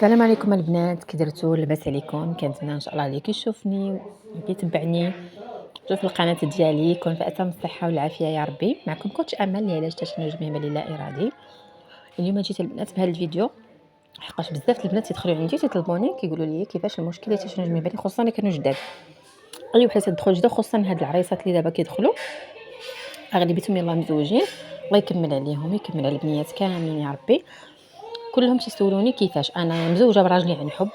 السلام عليكم البنات، كي درتو؟ لاباس عليكم؟ كنتمنى ان شاء الله اللي كيشوفني كيتبعني شوف القناه ديالي يكون في اتم الصحه والعافيه يا ربي. معكم كوتش امل اللي علاش تشنج مهمه لا ارادي. اليوم جيت البنات بهذا الفيديو حقاش بزاف البنات تيدخلوا عندي تيطلبوني كيقولوا لي كيفاش المشكل ديال تشنج مهبلي، خصوصا اللي كانوا جداد. اي وحده تدخل جديده، خصوصا هاد العريسات اللي دابا كيدخلوا اغلبيتهم يلاه مزوجين. الله يكمل عليهم، يكمل على البنيات كاملين يا ربي. كلهم تيسولوني كيفاش انا مزوجه براجلي عن حب،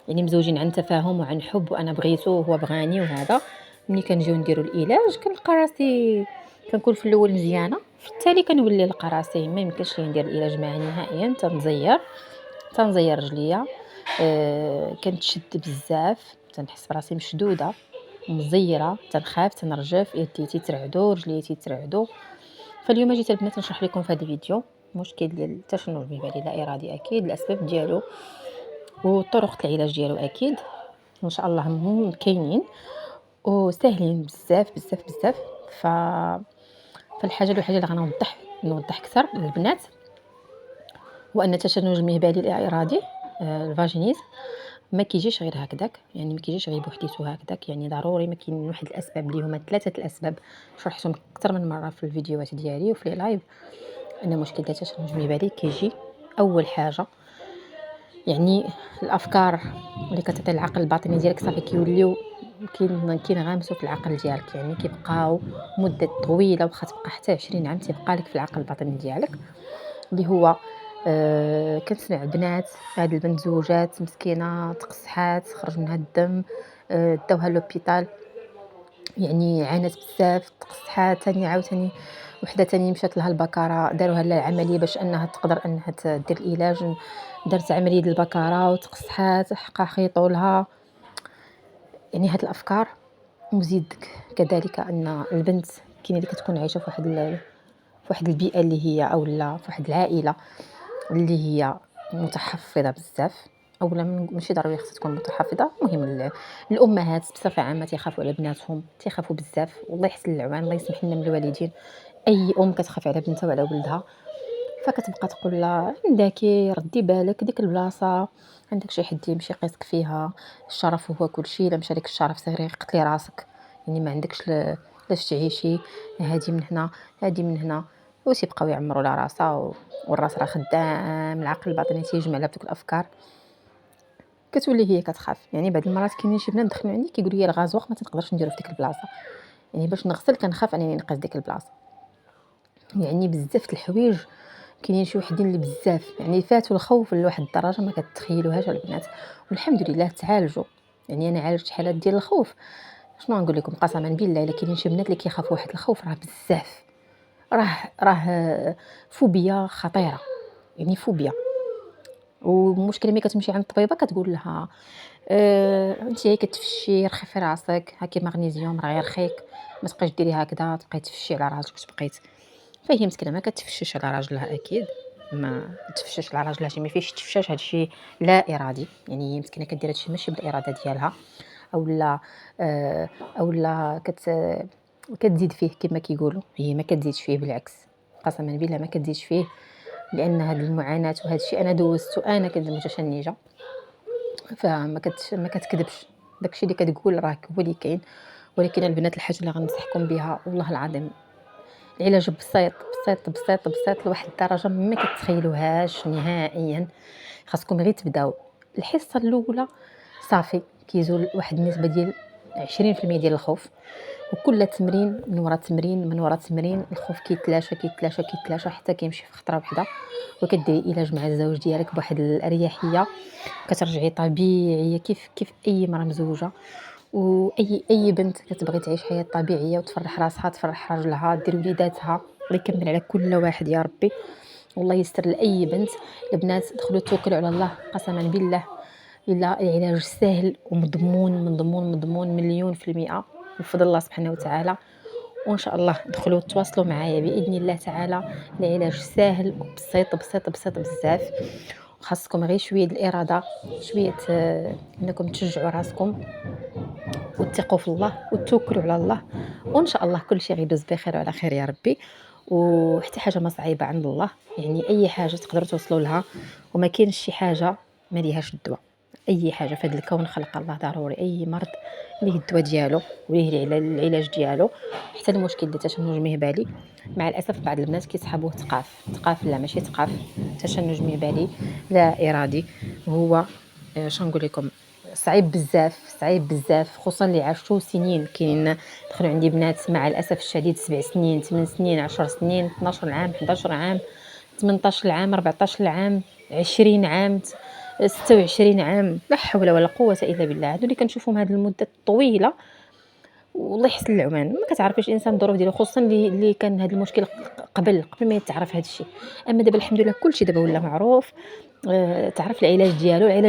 يعني مزوجين عن تفاهم وعن حب، وانا بغيته وهو بغاني. وهذا ملي كنجيو نديروا العلاج كنلقى راسي كنكون في الاول مزيانه، في التالي كنولي نلقى راسي ما يمكنش لي ندير العلاج معاه نهائيا. تنزير رجليا، كنتشد بزاف، تنحس براسي مشدوده مزيره، تنخاف، تنرجف، يدي تيترعدوا، رجلي تيترعدوا. فاليوم جيت البنات نشرح لكم في هذا الفيديو المشكل ديال التشنج المهبلي لا ارادي، اكيد الاسباب ديالو وطرق العلاج ديالو اكيد ان شاء الله هم كاينين وساهلين بزاف بزاف بزاف. ف فالحاجه الوحيده اللي نوضح اكثر للبنات هو ان التشنج المهبلي اللا ارادي، الفاجينيزم، ما كيجيش غير هكذاك، يعني ما كيجيش غير بوحديته هكذاك، يعني ضروري ما كاين واحد الاسباب اللي هما ثلاثه الاسباب شرحتهم اكثر من مره في الفيديوهات ديالي وفي لي لايف. ان مشكل ديال التشنج المهبلي كيجي اول حاجه يعني الافكار اللي كتعطي العقل الباطني ديالك صافي كيوليو كينغمسوا في العقل ديالك، يعني كيبقاو مده طويله، واخا تبقى حتى 20 عام تيبقى لك في العقل الباطني ديالك. اللي هو كنسمع بنات، هاد البنت زوجات مسكينه تقصحات خرج منها الدم، داوها لوبيتال، يعني عانت بزاف، تقصحات ثاني عاوتاني. وحده ثاني مشات لها البكاره، داروها لها العمليه باش انها تقدر انها دير العلاج، دارت عمليه ديال البكاره وتقصحات، حقا خيطوا لها. يعني هاد الافكار مزيد كذلك ان البنت كاينه اللي كتكون عايشه في واحد البيئه اللي هي اولا في واحد العائله اللي هي متحفظه بزاف، اولا ماشي ضروري خصها تكون متحفظه. المهم الامهات بصفه عامه تيخافوا على بناتهم، تيخافوا بزاف، والله يحسن العوان، الله يسمح لنا من الوالدين. اي ام كتخاف على بنتها وعلى ولدها، فكتبقى تقول لها عندكي ردي بالك ديك البلاصه عندك شي حد يمشي يقيسك فيها، الشرف هو كل شيء، الا مشى لك الشرف صغيري قتلي راسك، يعني ما عندكش لاش تعيشي، هادي من هنا هادي من هنا. وتيبقاو يعمروا لها راسها والراس راه خدام، العقل الباطني تيجمع لها بدوك الافكار، كتولي هي كتخاف. يعني بعض المرات كاينين شي بنات دخلوا عندي كيقولوا لي الغازوق ما تنقدرش نديرو في ديك البلاصه، يعني باش نغسل كنخاف انني نقيس ديك البلاصه. يعني بزاف د الحوايج كاينين شي وحدين اللي بزاف يعني فاتوا الخوف لواحد الدرجه ما كتخيلوهاش البنات، والحمد لله تعالجوا. يعني انا عالجت حالات ديال الخوف، شنو غنقول لكم قسما بالله الا كاينين شي بنات اللي كيخافوا واحد الخوف راه بزاف، راه فوبيا خطيره، يعني فوبيا. والمشكله ملي كتمشي عند الطبيبه كتقول لها انت هي كتفشي رخي في راسك، هاكي مغنيزيوم راه يرخيك، ما تبقايش ديري هكذا تبقاي تفشي على راسك تبقيت. فهي مسكينه ما كتفشش على راجلها، اكيد ما تفشش على راجلها، شي ما فيش تفشاش، هادشي لا ارادي، يعني هي مسكينه كدير هادشي ماشي بالاراده ديالها، اولا اولا كتزيد فيه كما كيقولوا. هي ما كتزيدش فيه، بالعكس قسما بالله ما كتزيدش فيه، لان هاد المعاناه وهذا الشيء انا دوزته انا كمتشنجه. ما كتكذبش، داكشي اللي كتقول راه هو اللي كاين. ولكن البنات الحاجه اللي غنصحكم بها والله العظيم، العلاج بسيط بسيط بسيط بسيط لواحد الدرجه ما كتخيلوهاش نهائيا. خاصكم غير تبداو الحصه الاولى صافي كيزول واحد النسبه ديال 20% ديال الخوف، وكل تمرين من ورا تمرين من ورا تمرين الخوف كيتلاشى كيتلاشى كيتلاشى حتى كيمشي في خطره واحده. وكديري علاج مع الزوج ديالك بواحد الاريحيه، كترجعي طبيعيه كيف اي مرة مزوجه. واي بنت كتبغي تعيش حياه طبيعيه وتفرح راسها تفرح راجلها دير وليداتها، الله يكمل على كل واحد يا ربي، والله يستر لاي بنت. البنات دخلوا توكلوا على الله قسما بالله، الا العلاج سهل ومضمون مضمون مضمون مليون في المئة بفضل الله سبحانه وتعالى. وان شاء الله دخلوا تواصلوا معايا باذن الله تعالى، العلاج سهل وبسيط بسيط بسيط بزاف. خاصكم غير شويه د الاراده، شويه انكم تشجعوا راسكم وتثقوا في الله وتوكلوا على الله، وان شاء الله كل شيء غيدوز بخير وعلى خير يا ربي. وحتى حاجه ما صعيبه عند الله، يعني اي حاجه تقدروا توصلوا لها، وما كاينش شي حاجه ما ليهاش الدواء. اي حاجه في هذا الكون خلق الله ضروري اي مرض ليه الدواء ديالو وليه العلاج ديالو. حتى المشكل ديال التشنج المهبلي مع الاسف بعض البنات كيسحبوه ثقاف لا ماشي ثقاف، تشنج مهبلي لا ارادي. هو شنو نقول لكم، صعيب بزاف صعيب بزاف، خصوصا اللي عاشوا سنين. كاين دخلوا عندي بنات مع الاسف الشديد 7 سنين 8 سنين 10 سنين 12 عام 11 عام 18 عام 14 عام 20 عام 26 عام. لا حول ولا قوة إلا بالله. هادو اللي كنشوفهم هاد المدة الطويلة والله يحسن العمان ما كتعرفيش الانسان الظروف ديالو، خصوصا اللي كان هذا المشكل قبل ما يتعرف هذا الشيء. اما دابا الحمد لله كلشي دابا ولا معروف. تعرف العلاج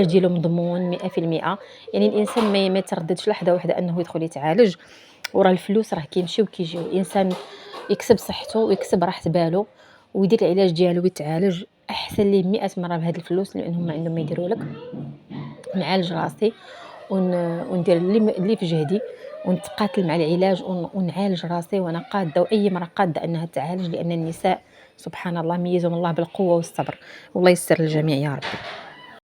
ديالو مضمون 100%. يعني الانسان ما يترددش لحظه واحده انه يدخل يتعالج، وراه الفلوس راه كيمشيو وكيجيو. الانسان يكسب صحته ويكسب راحه باله ويدير العلاج ديالو ويتعالج احسن ليه 100 مره بهاد الفلوس لانهم ما عندهم ما يديروا لك. نعالج راسي وندير اللي في جهدي ونتقاتل مع العلاج ونعالج راسي وانا قاده، واي مرة قاده انها تعالج، لان النساء سبحان الله ميزهم الله بالقوه والصبر. والله يسر للجميع يا رب.